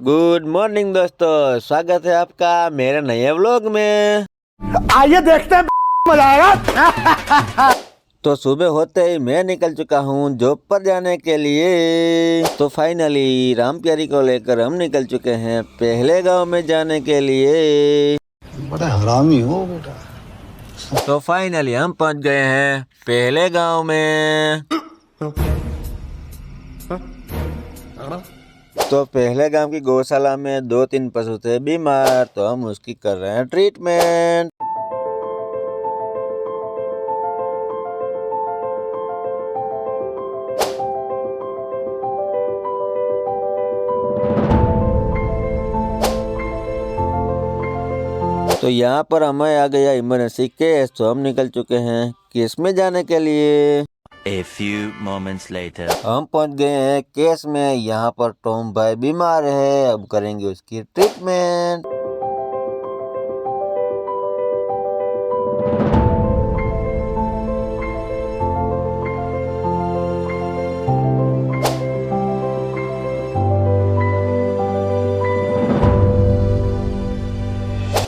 Good morning दोस्तों, स्वागत है आपका मेरे नए व्लॉग में। आइए देखते हैं, मजा आएगा। तो सुबह होते ही मैं निकल चुका हूँ जॉब पर जाने के लिए। तो फाइनली राम प्यारी को लेकर हम निकल चुके हैं पहले गांव में जाने के लिए। बड़ा हरामी हो बेटा। तो फाइनली हम पहुंच गए हैं पहले गांव में। तो पहले गांव की गौशाला में 2-3 पशु थे बीमार, तो हम उसकी कर रहे हैं ट्रीटमेंट। तो यहाँ पर हमें आ गया इमरजेंसी केस, तो हम निकल चुके हैं केस में जाने के लिए। A few moments later. हम पहुंच गए हैं केस में। यहाँ पर टॉम भाई बीमार है, अब करेंगे उसकी ट्रीटमेंट।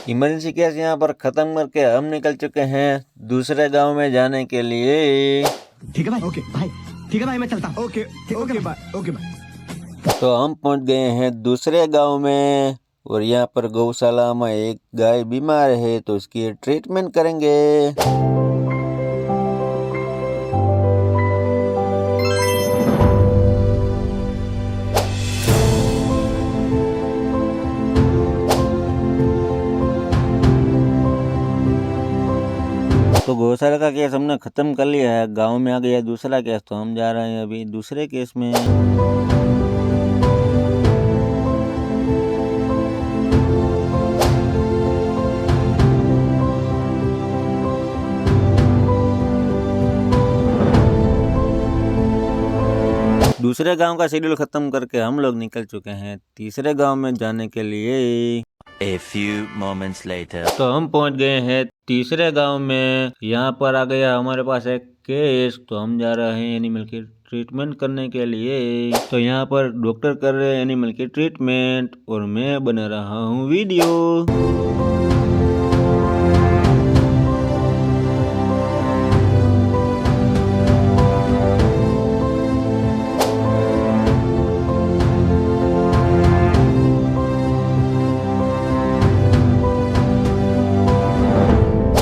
इमरजेंसी केस यहाँ पर खत्म करके हम निकल चुके हैं दूसरे गांव में जाने के लिए। ठीक है भाई, ओके भाई, ठीक है भाई, मैं चलता हूँ। ओके ओके भाई, ओके भाई। तो हम पहुंच गए हैं दूसरे गांव में और यहाँ पर गौशाला में एक गाय बीमार है, तो उसकी ट्रीटमेंट करेंगे। तो गौशाला का केस हमने खत्म कर लिया है, गांव में आ गया दूसरा केस, तो हम जा रहे हैं अभी दूसरे केस में। दूसरे गांव का शेड्यूल खत्म करके हम लोग निकल चुके हैं तीसरे गांव में जाने के लिए। A few moments later. तो हम पहुंच गए हैं तीसरे गांव में। यहाँ पर आ गया हमारे पास एक केस, तो हम जा रहे हैं एनिमल की ट्रीटमेंट करने के लिए। तो यहाँ पर डॉक्टर कर रहे हैं एनिमल की ट्रीटमेंट और मैं बना रहा हूँ वीडियो।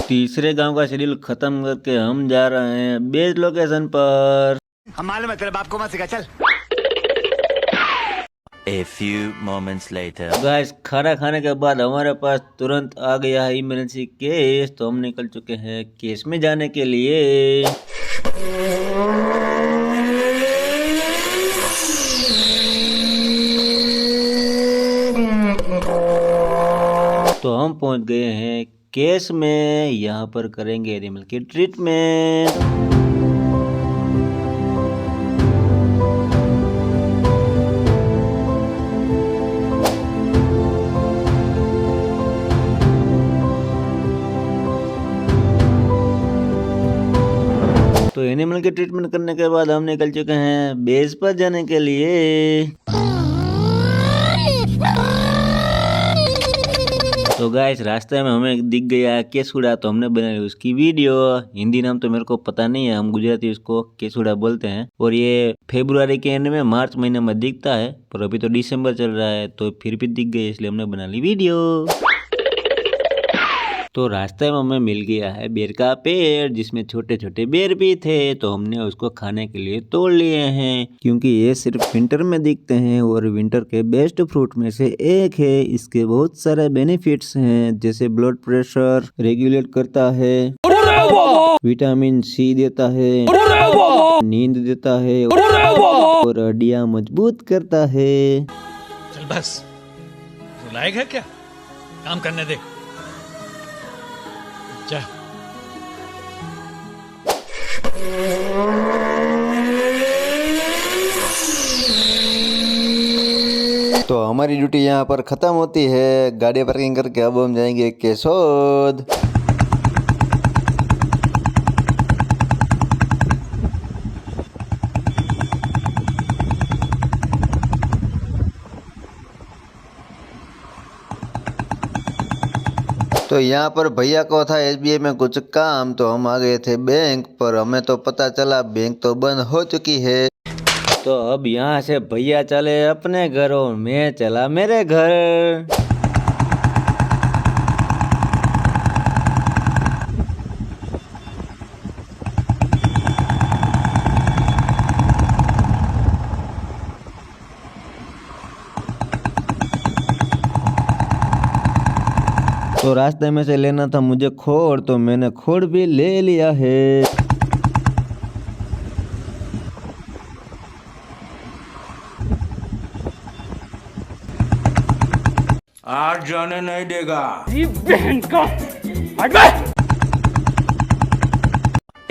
तीसरे गांव का शेड्यूल खत्म करके हम जा रहे हैं बेस लोकेशन पर। हम मालूम है तेरे बाप को मत सिखा, चल। A few moments later. Guys, खाना खाने के बाद हमारे पास तुरंत आ गया है इमरजेंसी केस, तो हम निकल चुके हैं केस में जाने के लिए। तो हम पहुंच गए हैं केस में। यहाँ पर करेंगे एनिमल की ट्रीटमेंट। तो एनिमल की ट्रीटमेंट करने के बाद हम निकल चुके हैं बेस पर जाने के लिए। तो गाइस, रास्ते में हमें दिख गया केसुड़ा, तो हमने बनाई उसकी वीडियो। हिंदी नाम तो मेरे को पता नहीं है, हम गुजराती उसको केसुड़ा बोलते हैं। और ये फरवरी के एंड में मार्च महीने में दिखता है, पर अभी तो दिसंबर चल रहा है, तो फिर भी दिख गई, इसलिए हमने बना ली वीडियो। तो रास्ते में हमें मिल गया है बेर का पेड़, जिसमें छोटे छोटे बेर भी थे, तो हमने उसको खाने के लिए तोड़ लिए हैं, क्योंकि ये सिर्फ विंटर में दिखते हैं और विंटर के बेस्ट फ्रूट में से एक है। इसके बहुत सारे बेनिफिट्स हैं, जैसे ब्लड प्रेशर रेगुलेट करता है, विटामिन सी देता है, नींद देता है और हड्डियां मजबूत करता है। चल बस, तू लायक है क्या? काम करने दे। जा। तो हमारी ड्यूटी यहाँ पर खत्म होती है। गाड़ी पार्किंग करके अब हम जाएंगे केशोद। तो यहाँ पर भैया को था SBI में कुछ काम, तो हम आ गए थे बैंक पर। हमें तो पता चला बैंक तो बंद हो चुकी है। तो अब यहाँ से भैया चले अपने घर और मैं चला मेरे घर। तो रास्ते में से लेना था मुझे खोड़, तो मैंने खोड़ भी ले लिया है। आज जाने नहीं देगा।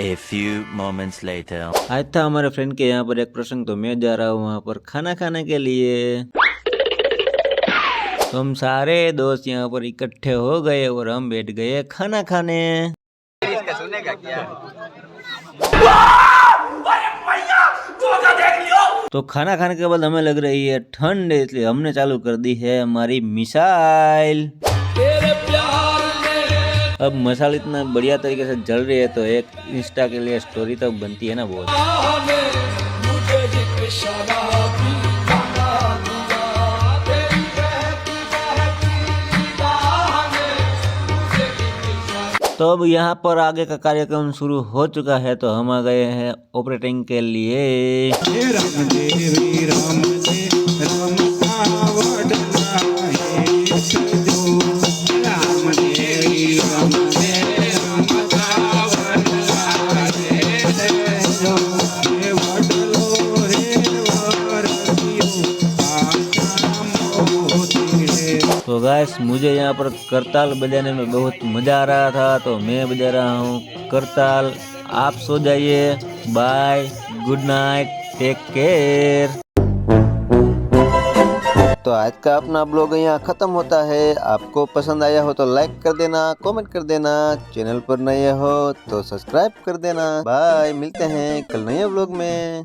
A few moments later. आज था हमारे फ्रेंड के यहाँ पर एक प्रसंग, तो मैं जा रहा हूँ वहाँ पर खाना खाने के लिए। तो हम सारे दोस्त यहाँ पर इकट्ठे हो गए और हम बैठ गए खाना खाने। तो खाना खाने के बाद हमें लग रही है ठंड, इसलिए हमने चालू कर दी है हमारी मिसाइल। अब मसाल इतना बढ़िया तरीके से जल रही है तो एक इंस्टा के लिए स्टोरी तो बनती है ना बहुत। तो अब यहाँ पर आगे का कार्यक्रम शुरू हो चुका है, तो हम आ गए हैं ऑपरेटिंग के लिए। तो गाइस मुझे यहाँ पर करताल बजाने में बहुत मजा आ रहा था, तो मैं बजा रहा हूँ करताल। आप सो जाइए, bye, good night, take care. तो आज का अपना ब्लॉग यहाँ खत्म होता है। आपको पसंद आया हो तो लाइक कर देना, कमेंट कर देना, चैनल पर नए हो तो सब्सक्राइब कर देना। बाय, मिलते हैं कल नए ब्लॉग में।